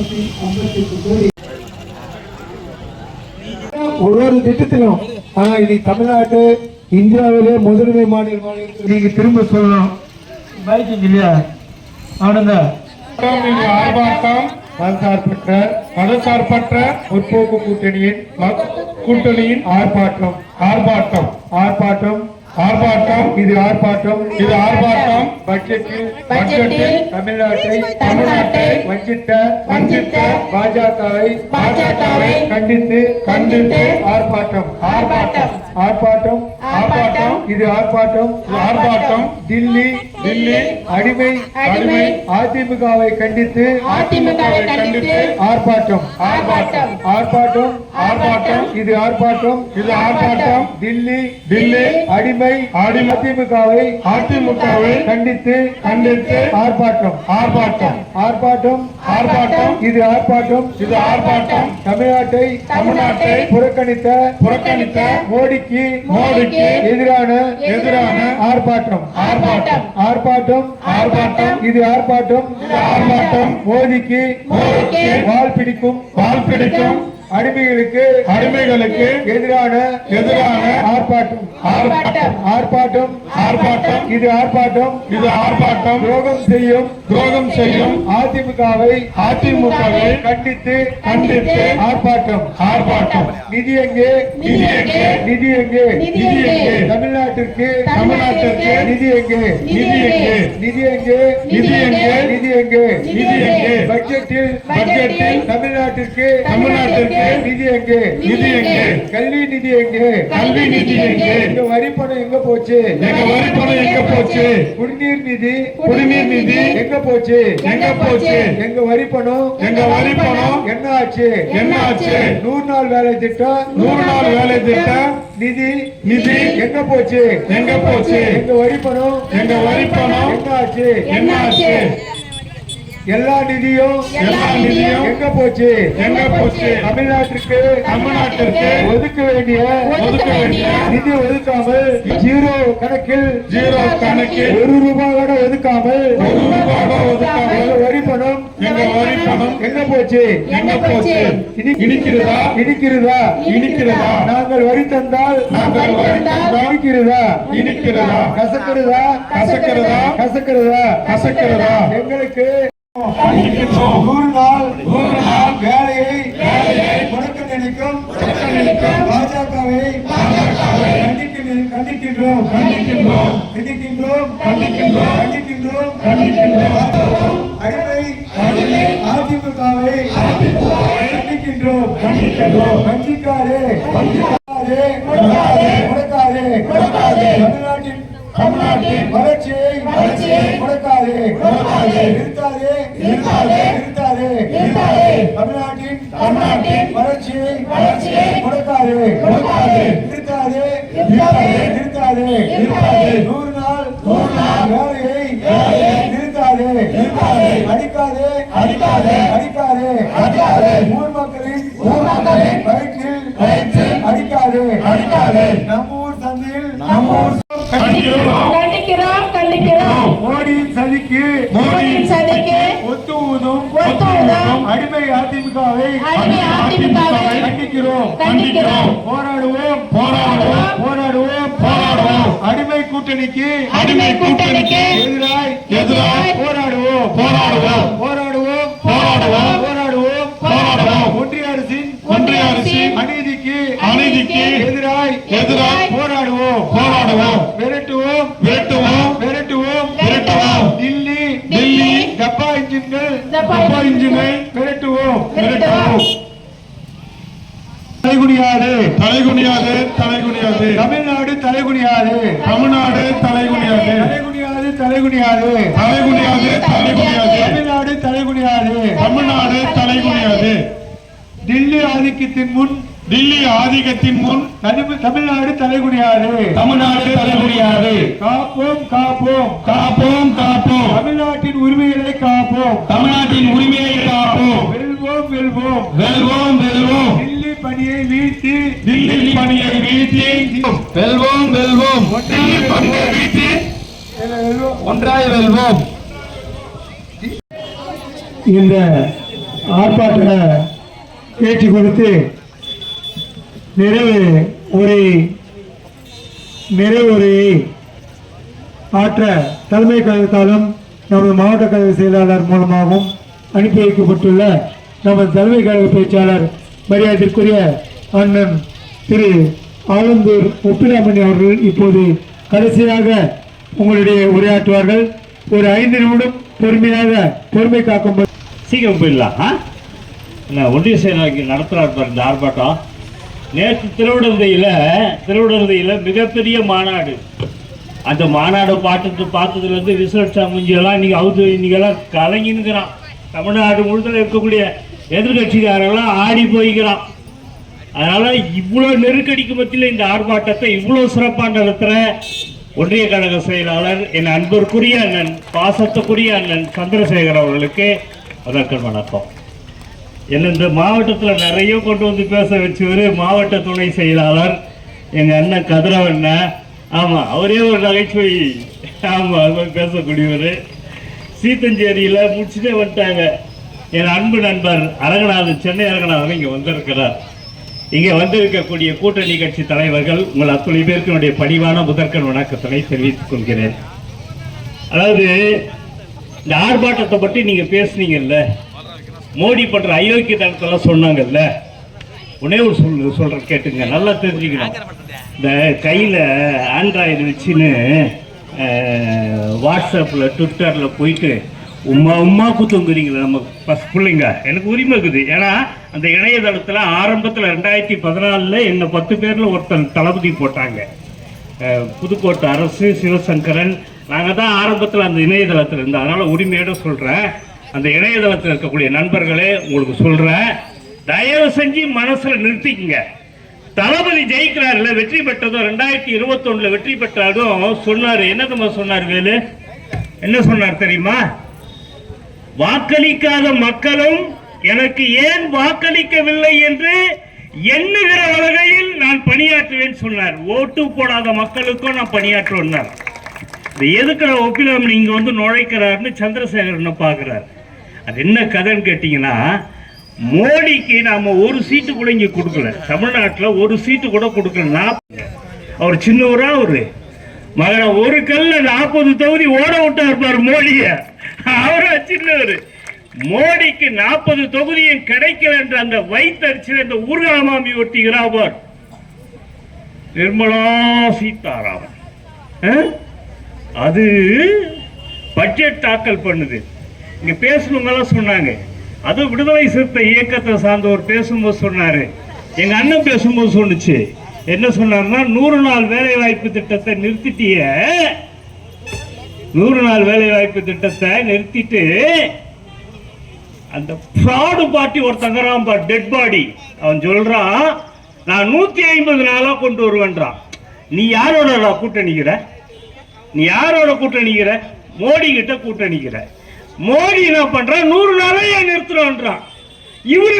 258 கோடி ஒரு திட்டத்திலும். ஆனா இது தமிழ்நாட்டு இந்தியாவிலே முதன்மை மாநிலம் நீங்க திரும்ப சொல்லணும். பைக்கிங் இல்லையா ஆனந்த ஆர்ப்பாட்டம் மதசார்பற்ற முற்போக்கு கூட்டணியின் ஆர்ப்பாட்டம் ஆர்ப்பாட்டம் ஆர்ப்பாட்டம் ஆர்ப்பாட்டம் இது ஆர்ப்பாட்டம் இது ஆர்ப்பாட்டம் பட்ஜெட்டில் தமிழ்நாட்டை வஞ்சித்த பாஜகவை கண்டித்து ஆர்ப்பாட்டம் ஆர்ப்பாட்டம் ஆர்ப்பாட்டம் ஆர்ப்பாட்டம் இது ஆர்ப்பாட்டம் ஆர்ப்பாட்டம் டில்லி அடிமை அதிமுகவை கண்டித்து ஆர்ப்பாட்டம் ஆர்ப்பாட்டம் ஆர்ப்பாட்டம் ஆர்ப்பாட்டம் இது ஆர்ப்பாட்டம் டில்லி அடிமை அதிமுகவை கண்டித்து ஆர்ப்பாட்டம் ஆர்ப்பாட்டம் ஆர்ப்பாட்டம் ஆர்ப்பாட்டம் இது ஆர்ப்பாட்டம் தமிழ்நாட்டை புறக்கணித்த மோடிக்கு எதிரான ஆர்ப்பாட்டம் ஆர்ப்பாட்டம் இது ஆர்ப்பாட்டம் மோடிக்கு வால் பிடிக்கும் அடிமைகளுக்கு எதிரான ஆர்ப்பாட்டம் இது ஆர்ப்பாட்டம் துரோகம் செய்யும் அதிமுகவை கண்டித்து ஆர்ப்பாட்டம் நிதி எங்கே தமிழ்நாட்டிற்கு நிதி எங்கே பட்ஜெட்டில் தமிழ்நாட்டிற்கு நிதி எங்கே கல்வி நிதி எங்கே எங்க வரி பணம் எங்க போச்சு குடிநீர் நிதி எங்க போச்சு எங்க வரி பணம் என்ன ஆச்சு 100 நாள் வேலை திட்டம் நிதி எங்க போச்சு எங்க வரி பணம் என்ன ஆச்சு எல்லா நிதியும் எங்க போச்சு தமிழ்நாட்டிற்கு ஒதுக்க வேண்டிய நிதி ஒதுக்காமல் ஜீரோ கணக்கில் ₹1 கூட ஒதுக்காமல் வரி பணம் எங்க போச்சு இனிக்கிறதா நாங்கள் வரி தந்தால் இனிக்கிறதா கசக்கிறதா எங்களுக்கு 100 நாள் வேலையை முடக்க நினைக்கும் பாஜகவை கண்டிக்கின்றோம் அடிமை அதிமுகவை கண்டிக்கின்றோம் வஞ்சிக்காதே தமிழ்நாட்டின் வளர்ச்சியை முடக்காதே நிறுத்தாதே தமிழ்நாட்டின் வளர்ச்சியை முடக்காதே நிறுத்தாதே 100 நாள் வேலையை நிறுத்தாதே அடிக்காதே ஊர் மக்களின் வயிற்றில் அடிக்காதே நம்ம ஊர் சந்தையில் கண்டிக்கிறோம் மோடி சதிக்கு ஒத்துவதும் அடிமை அதிமுகவை கண்டிக்கிறோம் போராடுவோம் அடிமை கூட்டணிக்கு எதிராய் போராடுவோம் ஒன்றிய அரசின் அநீதிக்கு எதிராய் போராடுவோம் விரட்டுவோம் டில்லி டப்பா இன்ஜினை விரட்டுவோம் தலைகுனியாது தமிழ்நாடு தலைகுனியாது தமிழ்நாடு தலைகுனியாது டில்லி ஆதிக்கத்தின் முன் தமிழ்நாடு தலைகுனியாது காப்போம் தமிழ்நாட்டின் உரிமைகளை காப்போம் வெல்வோம் டில்லி பணியை வீழ்த்தி ஒன்றாய் வெல்வோம். இந்த ஆர்ப்பாட்ட பேச்சு கொடுத்து நிறைவு உரையை ஆற்ற தலைமை கழகத்தாலும் நமது மாவட்ட கழக செயலாளர் மூலமாகவும் அனுப்பி வைக்கப்பட்டுள்ள நமது தலைமை கழக பேச்சாளர் மரியாதைக்குரிய அண்ணன் திரு ஆலந்தூர் முப்பிலாமணி அவர்கள் இப்போது கடைசியாக உங்களுடைய உரையாற்றுவார்கள். ஒரு 5 நிமிடம் பொறுமை காக்கும். சீக்கிரம் போயிடலாம். ஒன்றிய செயலாளர் நடத்துகிறார் இந்த ஆர்ப்பாட்டம். நேற்று திருவிடந்தையில் மிகப்பெரிய மாநாடு. அந்த மாநாடை பார்த்ததுலேருந்து ரிசல்ட் அமைஞ்செல்லாம் இன்னைக்கெல்லாம் கலங்கினுக்கிறான். தமிழ்நாடு முழுதில் இருக்கக்கூடிய எதிர்கட்சிக்காரெல்லாம் ஆடி போய்க்கிறான். அதனால் இவ்வளோ நெருக்கடிக்கு மத்தியில் இந்த ஆர்ப்பாட்டத்தை இவ்வளோ சிறப்பாக நடத்துகிற ஒன்றிய கழக செயலாளர் என் அன்பிற்குரிய அண்ணன், பாசத்துக்குரிய அண்ணன் சந்திரசேகர் அவர்களுக்கு அதற்கு வணக்கம். என்ன இந்த மாவட்டத்தில் நிறைய கொண்டு வந்து பேச வச்சவர் மாவட்ட துணை செயலாளர் எங்கள் அண்ணன் கதிரவண்ணன். ஆமாம், அவரே ஒரு நகைச்சுவை. ஆமாம், அது மாதிரி பேசக்கூடியவர். சீத்தஞ்சேரியில் முடிச்சுட்டே வந்துட்டாங்க. என் அன்பு நண்பர் அரங்கநாதன், சென்னை அரங்கநாதன் இங்கே வந்திருக்கிறார். இங்கே வந்திருக்கக்கூடிய கூட்டணி கட்சி தலைவர்கள் உங்கள் அத்துணை பேருக்கு என்னுடைய பணிவான முதற்கண் வணக்கத்தினை தெரிவித்துக் கொள்கிறேன். அதாவது இந்த ஆர்ப்பாட்டத்தை பற்றி நீங்கள் பேசுனீங்கல்ல, மோடி பண்ற அயோக்கியத்தனத்தெல்லாம் சொன்னாங்கல்ல, உடனே ஒரு சொல்ற கேட்டுங்க, நல்லா தெரிஞ்சுக்கணும். இந்த கையில் ஆண்ட்ராய்டு வச்சுன்னு வாட்ஸ்அப்பில் ட்விட்டரில் போயிட்டு உமாக்கு தூங்குறீங்களா நம்ம பிள்ளைங்க, எனக்கு உரிமை இருக்குது. ஏன்னா அந்த இணையதளத்தில் ஆரம்பத்தில் 2014 என்னை 10 பேரில் ஒருத்தன் தளபதி போட்டாங்க. புதுக்கோட்டை அரசு, சிவசங்கரன், நாங்கள் தான் ஆரம்பத்தில் அந்த இணையதளத்தில் இருந்தோம். அதனால் உரிமையோடு சொல்கிறேன். அந்த இணையதளத்தில் இருக்கக்கூடிய நண்பர்களே உங்களுக்கு சொல்கிறேன், தயவு செஞ்சு மனசில் நிறுத்திக்குங்க. தளபதி ஜெயிக்கிறாருல, வெற்றி பெற்றதும் 2021 வெற்றி பெற்றாலும் சொன்னார். என்னதுமா சொன்னார் வேலு? என்ன சொன்னார் தெரியுமா? வாக்களிக்காத மக்களும் எனக்கு ஏன் வாக்களிக்கவில்லை என்று எண்ணுகிற வகையில் நான் பணியாற்றுவேன் சொன்னார். ஓட்டு போடாத மக்களுக்கும் நான் பணியாற்றுவேன். எதுக்கு நான் ஒப்பிலாம இங்க வந்து நுழைக்கிறாருன்னு சந்திரசேகரன் பார்க்கிறார். அது என்ன கதைன்னு கேட்டீங்கன்னா, மோடிக்கு நாம ஒரு சீட்டு கூட இங்க கொடுக்கல. தமிழ்நாட்டில் ஒரு சீட்டு கூட கொடுக்கல. அவர் சின்னவரா ஒரு மகன ஒரு கல்ல 40 தொகுதி ஓட விட்டா இருப்பார் மோடிய. அவரா சின்னவர். மோடிக்கு 40 தொகுதியும் கிடைக்கல என்ற அந்த வைத்தறிச்சல் இந்த ஊர்காமாமி ஒட்டிகிறார் நிர்மலா சீதாராமன். அது பட்ஜெட் தாக்கல் பண்ணுது. இங்க பேசணுங்கெல்லாம் சொன்னாங்க. அது விடுதலை சிறுத்தை இயக்கத்தை சார்ந்தவர் பேசும்போது சொன்னாரு, எங்க அண்ணன் பேசும்போது சொன்னுச்சு. என்ன சொன்னார்னா, 100 நாள் வேலை வாய்ப்பு திட்டத்தை நிறுத்திட்டிய, 100 நாள் வேலை வாய்ப்பு திட்டத்தை நிறுத்திட்டு அந்த ஃப்ராடு பார்ட்டி ஒருத்தங்கிறான் பார், டெட் பாடி, அவன் சொல்றான் நான் 150 நாளா கொண்டு வருவேன்றான். நீ யாரோட கூட்டணிக்கிற? நீ யாரோட கூட்டணிக்கிற? மோடி கிட்ட கூட்டணிக்கிற. மோடி என்ன பண்றான்? 100 நாளையே நிறுத்துறான். இவரு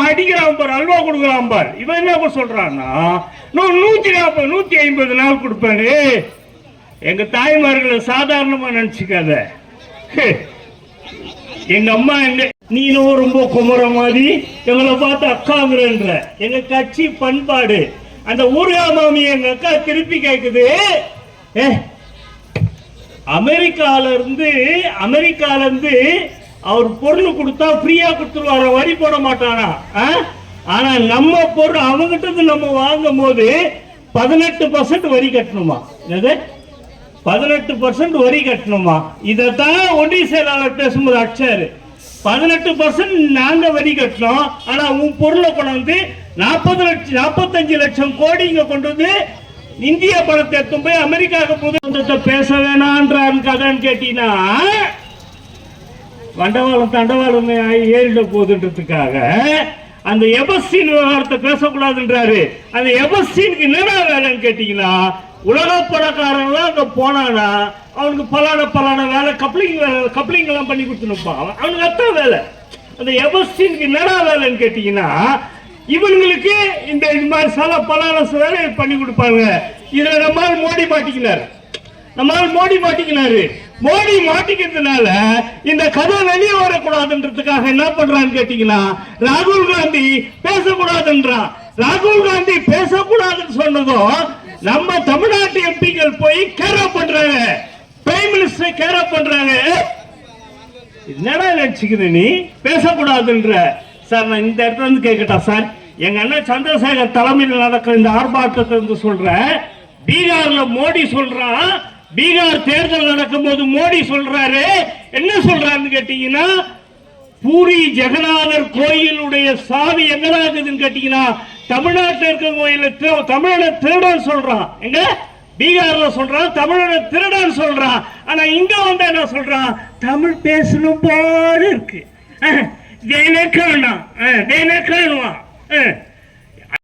அடிக்கிறான் பார், அல்வா கொடுக்குறான் பார். இவன் என்ன சொல்றான்னா, 140 150 நாள் கொடுப்பேன்னு. எங்க தாய்மார்களை சாதாரணமா நினைச்சுக்காத. எங்க அம்மா எங்க நீனும் ரொம்ப குமர மாதிரி எங்களை பார்த்து அக்காங்கிற எங்க கட்சி பண்பாடு. அந்த ஊர்கா மாமி எங்க அக்கா திருப்பி கேக்குது, அமெரிக்கால இருந்து அவர் பொருள் கொடுத்தா ஃப்ரீயா கொடுத்துருவார, வரி போட மாட்டானா. ஆனா நம்ம பொருள் அவங்கிட்ட நம்ம வாங்கும் போது 18% வரி கட்டணுமா? 18% வரி கட்டணுமா? இதைத்தான் ஒன்றிய செயலாளர் பேசும்போது அடிச்சாரு. 18% நாங்க வரி கட்டணும், ஆனா உன் பொருளை கொண்டு வந்து 45 லட்சம் கோடி இங்க கொண்டு வந்து இந்திய பணத்தை எடுத்து போய் அமெரிக்காவுக்கு புது பேச வேணான்றான் கதைன்னு கேட்டீங்கன்னா, வண்டவாளம் தண்டவாளம் ஏறிட போகுதுன்றதுக்காக அந்த எபஸ்டின் விவகாரத்தை பேசக்கூடாதுன்றாரு. அந்த எபஸ்டினுக்கு என்னடா வேலைன்னு கேட்டீங்கன்னா, உலக பணக்காரங்களாம் அங்க போனானா அவனுக்கு பலான வேலை, கப்ளிங் எல்லாம் பண்ணி கொடுத்துருப்பான். அவனுக்கு அத்தான் வேலை. அந்த எபஸ்டினுக்கு என்னடா வேலைன்னு கேட்டீங்கன்னா, இவங்களுக்கு இந்த மாதிரி பலான வேலை பண்ணி கொடுப்பாங்க. இதுல நம்மால் மோடி மாட்டிக்கினாரு. மோடி மாட்டிக்கிறதுனால இந்த கதை வெளியே வரக்கூடாதுன்றதுக்காக என்ன பண்றான்னு கேட்டீங்கன்னா ராகுல் காந்தி பேசக்கூடாதுன்றான். ராகுல் காந்தி பேசக்கூடாதுன்னு சொன்னதும் நம்ம தமிழ்நாட்டு எம்பிக்கள் போய் கேரப் பண்றாங்க, பிரைம் மினிஸ்டர் கேரப் பண்றாங்க. என்னடா நினைச்சுக்கிற நீ பேசக்கூடாதுன்ற? சார் நான் இந்த இடத்துல இருந்து கேட்கட்டா சார், எங்க அண்ணன் சந்திரசேகர் தலைமையில் நடக்கிற இந்த ஆர்ப்பாட்டத்தை இருந்து சொல்றேன். பீகார்ல மோடி சொல்றான், பீகார் தேர்தல் நடக்கும் போது மோடி சொல்றாரு, என்ன சொல்றாருன்னு கேட்டீங்கன்னா பூரி ஜெகநாதர் கோயிலுடைய சாவி எங்கடா இருக்குதுன்னு கேட்டீங்கன்னா தமிழ்நாட்டில் இருக்க கோயில தமிழனை திருடன் சொல்றான். எங்க பீகார்ல சொல்றான் தமிழனை திருடன் சொல்றான். ஆனா இங்க வந்து என்ன சொல்றான், தமிழ் பேசணும் போல இருக்கு.